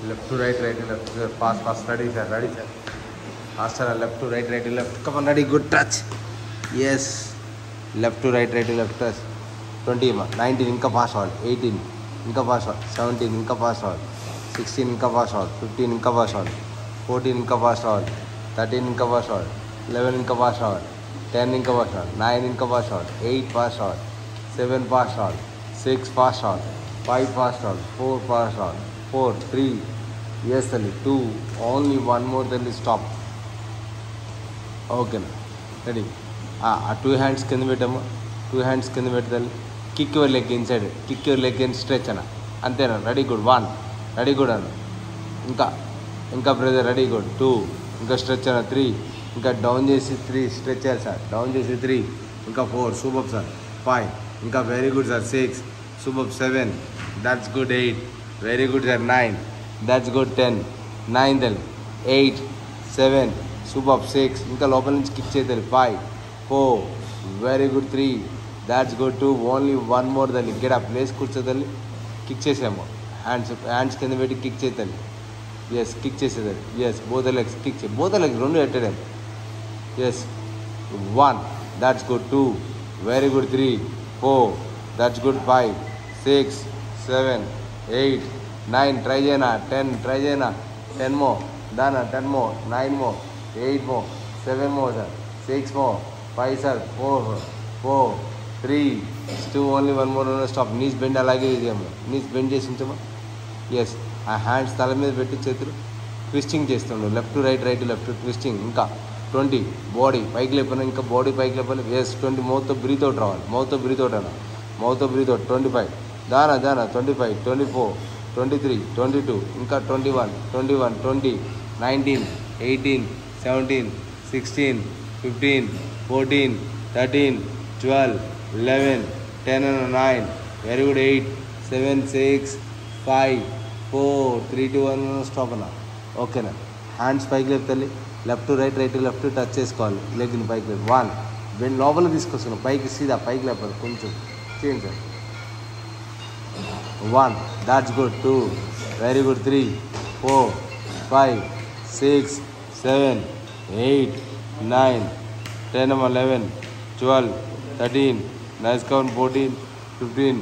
Left to right, right to left. Fast, fast. Ready, sir. Ready, sir. Faster. Left to right, right to left. Come on, ready. Good touch. Yes. Left to right, right to left. Touch. 20, 19. Inka pass all. 18. Inka pass all. 17. Inka pass all. 16. Inka pass all. 15. Inka pass all. 14. Inka pass all. 13. Inka pass all. 11. Inka pass all. 10 Inka pass all. 9 Inka pass all. 8 pass all. 7 pass all. 6 pass all. 5 pass all. 4 pass all. 4, 3, yes, 2, only one more, then stop. Okay, ready. 2 hands కింద పెట్టాము, 2 hands కింద పెట్టాలి. Kick your leg inside, kick your leg in stretch అన్న, అంతేనా? Ready good. 1, ready good అన్న. ఇంకా brother ready good. 2, ఇంకా stretch అన్న. 3, ఇంకా డౌన్ చేసి 3 స్ట్రెచ్ చేయాలి సార్. డౌన్ చేసి 3, ఇంకా 4 సూపర్ సార్. 5, ఇంకా very good sir. 6 super. 7, that's good. 8, very good sir. 9, that's good. 10, 9 then 8, 7 super. 6 ఇంకా లోపల నుంచి కిక్ చేయాలి. 5, 4, very good. 3, that's good. 2, only one more then get up. లేసి కూర్చోదాలి. కిక్ చేసాము. హ్యాండ్స్ కింద పెట్టి కిక్ చేయాలి. ఎస్, కిక్ చేసేదాలి. Yes, both the legs kick చేయాలి. both the legs రెండు ఎట్టడం. Yes, 1, that's good. 2, very good. 3, 4, that's good. 5, 6, 7, 8, 9 try చేయనా. 10 ట్రై చేయనా. 10 మో దానా. 10 మో. 9 మో. 8 మో. 7 మో sir. 6 more. 5 sir. 4, 3, 2, only one more. Stop. Knees bend అలాగే ఇదేమో. నీస్ బెండ్ చేసి ఉంచామా. ఎస్, ఆ హ్యాండ్స్ తల మీద పెట్టి చేతులు ట్విస్టింగ్ చేస్తుండు. Left to right, right to left twisting. ఇంకా 20 బాడీ పైకి లేపాను. ఇంకా బాడీ పైకి లేపాలి. ఎస్, 20 మౌత్తో బ్రీత్ అవుట్ రావాలి. మౌత్తో బ్రీత్ అవుట్ అన్న. మౌత్తో బ్రీత్ అవుట్. 25 దానా. 25, 24, 23, 22, ఇంకా 21, 20, 19, 18, 17, 16, 15, 14, 13, 12, 11, 10 and 9, very good. 8, 7, 6, 5, 4, 3, 2, 1 స్టాప్ అన్న. ఓకేనా. హ్యాండ్స్ పైకి లేపుతాలి. Left to right, right to left touch చేసుకోవాలి. లెగ్ని పైకి లేపు. 1, బెండ్ లోపల తీసుకొస్తున్నాం. పైకి సీదా పైకి లేపాలి. కొంచెం చేయండి sir. 1, that's good. 2, very good. 3, 4, 5, 6, 7, 8, 9, 10, 11, 12, 13, nice count. 14, 15,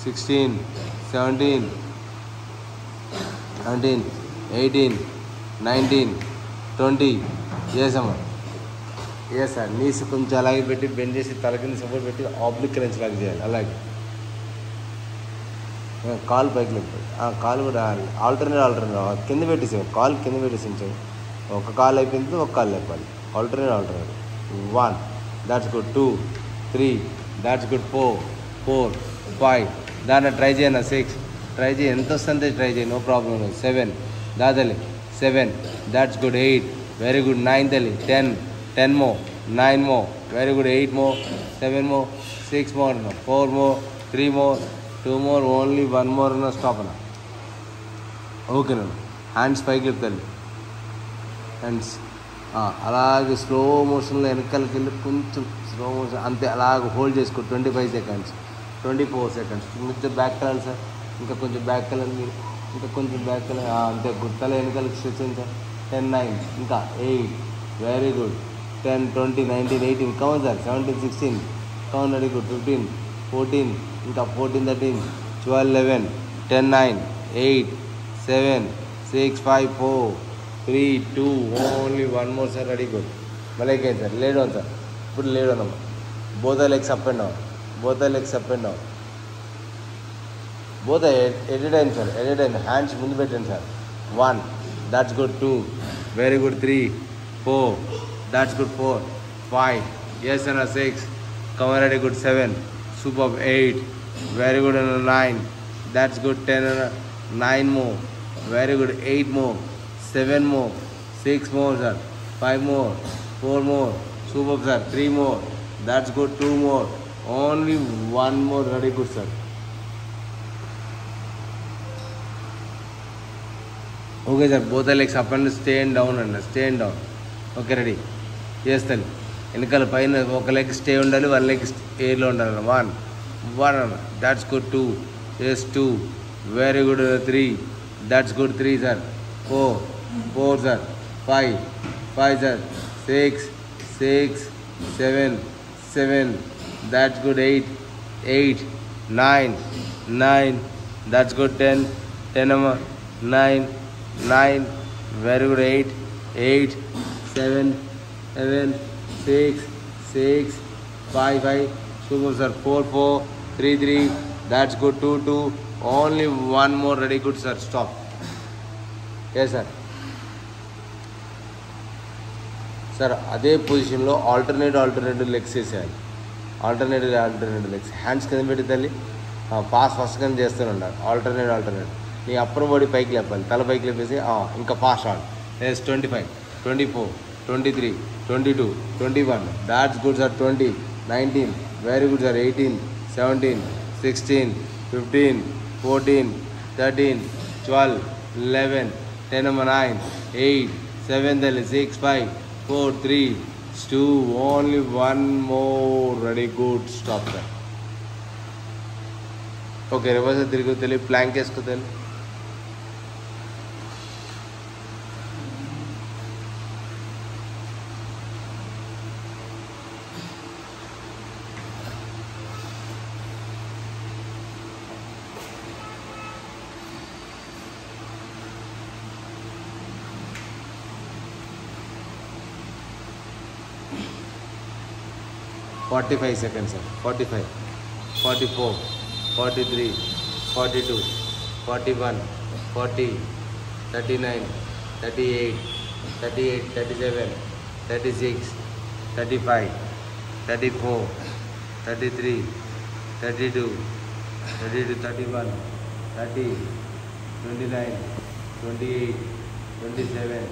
16, 17, 18, 19, 20. yes అమ్మా. Yes sir. నీస్ కొంచెం అలాగే పెట్టి బెండ్ చేసి తల కింద సపోర్ట్ పెట్టి ఆబ్లిక్ క్రంచ్ లాగా చేయాలి. అలాగే కాలు పైకి లేకపోయి కాలు కూడా ఆల్టర్నేట్ కింద పెట్టేసాము. కాలు కింద పెట్టేసించాము. ఒక కాలు అయిపోయింది, ఒక కాలు లేపాలి. Alternate. 1, that's good. 2, 3, that's good. 4, 5 దాన్ని ట్రై చేయను. 6 ట్రై చేయి. ఎంత వస్తుందో ట్రై చేయి. No problem. 7 దాదలి. 7, దాట్స్ గుడ్. 8, very good. 9 తల్లి. 10 మో. 9 మో. Very good. 8 మో. 7 మో. 6 మో. 4 మో. 3 మో. 2 more, only one more అన్న. స్టాప్ అన్న. ఓకేనా. హ్యాండ్స్ పైకి లేపుతాను. హ్యాండ్స్ అలాగే స్లో మోషన్లో వెనకాలకి వెళ్ళి కొంచెం స్లో మోషన్ అంతే. అలాగే హోల్డ్ చేసుకో. 25 seconds, 24 seconds. కొంచెం బ్యాక్ వెళ్ళాలి సార్. ఇంకా కొంచెం బ్యాక్ వెళ్ళాలి మీరు. ఇంకా కొంచెం బ్యాక్ వెళ్ళాలి. అంతే. గుర్తల వెనకాలకి స్ట్రెచ్ అయింది సార్. 10, 9, ఇంకా 8, very good. 10, 20, 19, 18 count sir. 17, 16 count. Very good. 15, 14, ఇంకా 14, 13, 12, 11, 10, 9, 8, 7, 6, 5, 4, 3, 2, only one more sir. Ready good. మళ్ళీ సార్. Laid on sir. ఇప్పుడు లేడ్ అన్నమా. both the legs up and down. Both the legs up and down. Both at a time, sir. At a time. Hands ముందు పెట్టండి sir. 1, that's good. 2, very good. 3, 4, that's good. 4, 5, yes and 6, come on, very good. 7, superb. 8, very good. And 9, that's good. 10 and 9 more, very good. 8 more, 7 more, 6 more, sir. 5 more, 4 more, superb, sir. 3 more, that's good. 2 more, only 1 more, very good, sir. Okay, sir. Both the legs up and stand down and stand down. Okay, ready? Yes, then. వెనకాల పైన ఒక leg stay ఉండాలి, 1 leg ఎయిర్లో ఉండాలి. 1 that's good. 2, yes, 2, very good. 3, That's good. 3 sir. 4. 4 sir. 5. 5 sir. 6. 6. 7. 7. That's good. 8. 8. 9. 9. That's good. 10. 10 number. 9. 9. Very good. 8. 8. 7. 7. 6. 6. 5. 5. Super sir. 4. 4. 3. 3. That's good. 2. 2. Only one more. Ready. Good sir. Stop. Yes sir. Sir అదే పొజిషన్లో alternative legs వేసేయాలి. Alternative legs hands కింద పెట్టి తల్లి first కింద చేస్తూనే ఉండాలి. Alternative నీ అప్పర్ బాడీ పైకి లేపాలి, తల పైకి లేపేసి ఇంకా ఫాస్ట్ ఆడు. Yes 25, 24, 23, 22, 21. That's good sir. 20, 19. Very good sir. 18, 17, 16, 15, 14, 13, 12, 11, 10 number 9, 8, 7 తల్లి 6, 5, 4, 3, 2. Only one more. Ready. Good. Stop there. Okay. Reverse తిరిగి తెలి ప్లాంక్ వేసుకో తెలి. Forty-five seconds, sir. 45, 44, 43, 42, 41, 40, 39, 38, 38, 37, 36, 35, 34, 33, 32, 32, 31, 30, 29, 28, 27,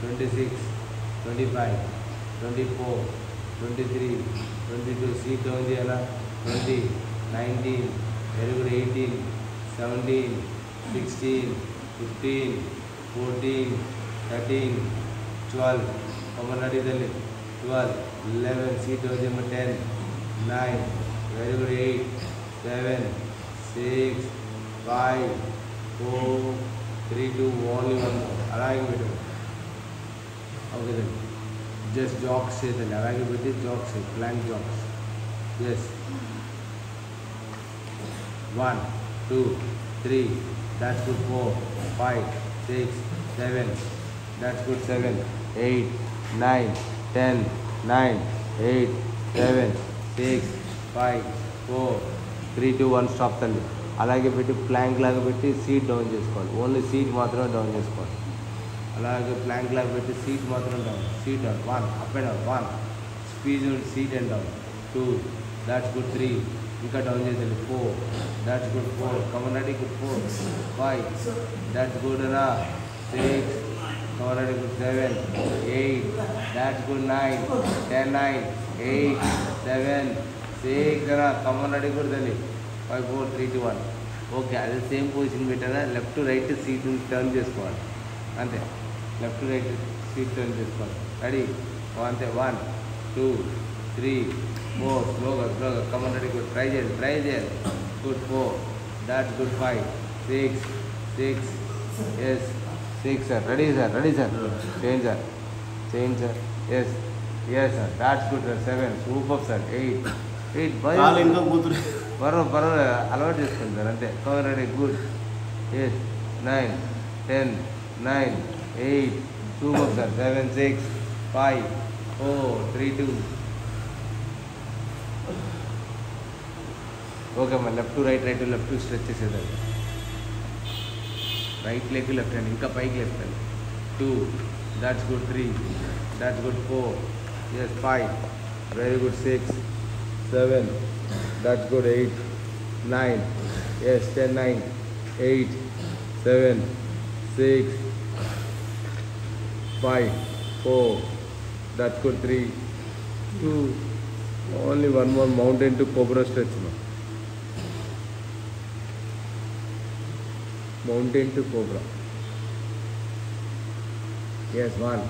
26, 25, 24, 23, 22. Seat down చేయాలా. 20, 19, very good. 18, 17, 16, 15, 14, 13, 12. Come on, ready, 12, 11. Seat down చేయమా. 10, 9, very good. 8, 7, 6, 5, 4, 3, 2. Only one more. అలాగే పెట్టు. Okay then. Just jogs చేయాలి. అలాగే పెట్టి Jacks, Planck Jacks. Yes. 1, 2, 3. That's good. 4, 5, 6, 7. That's good. 7, 8, 9, 10, 9, 8, 7, 6, 5, 4, 3, 2, 1. Stop తల్లి. అలాగే పెట్టి ప్లాంక్ లాగా పెట్టి సీట్ డౌన్ చేసుకోవాలి. ఓన్లీ సీట్ మాత్రమే డౌన్ చేసుకోవాలి. అలాగే ప్లాంక్ లాగా పెట్టి సీట్ మాత్రం down. Seat down. 1, up and down. 1, speed seat and down. 2, that's good. 3, ఇంకా డౌన్ చేయాలి. 4, that's good. 4, come on ready. Good. 4, 5, that's good అనా. 6, come on ready. Good. 7, 8, that's good. 9, 10, 9, 8, 7, 6 అనా. Come on ready. గుడ్ తల్లి. 5, 4, 3, 2, 1. ఓకే. అదే same position పెట్టారా. Left to right seat turn చేసుకోవాలి అంతే. Left to right seat turn చేసుకోవాలి. రెడీ. అంతే. 1, 2, 3, 4. స్లోగా కమన్ రెడీ. గుడ్. ట్రై చేయాలి. Good. 4, that's good. 5, 6, 6. Yes 6 sir. Ready sir. Change sir. Yes sir. That's good sir. 7. Super sir. 8 పర్వాలేదు అలవాటు చేసుకోండి sir అంతే. Come on ready. Good. Yes 9, 10, 9, 8. Super sir. 7, 6, 5, 4, 3, 2. Okay అమ్మా. Left to right left to stretch చేసేదాన్ని. Right leg left hand ఇంకా పైకి left hand. 2, that's good. 3, that's good. 4, yes 5, very good. 6, 7, that's good. 8, 9, yes 10, 9, 8, 7, 6, 5, 4, that's good. 3, 2. Only one more. Mountain to cobra stretch now. Mountain to cobra. Yes, 1.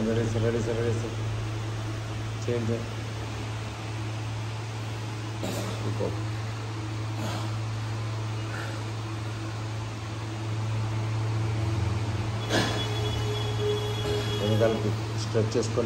Ready sir ready sir ready sir చేయండి sir వెనకాలకి stretch చేసుకొని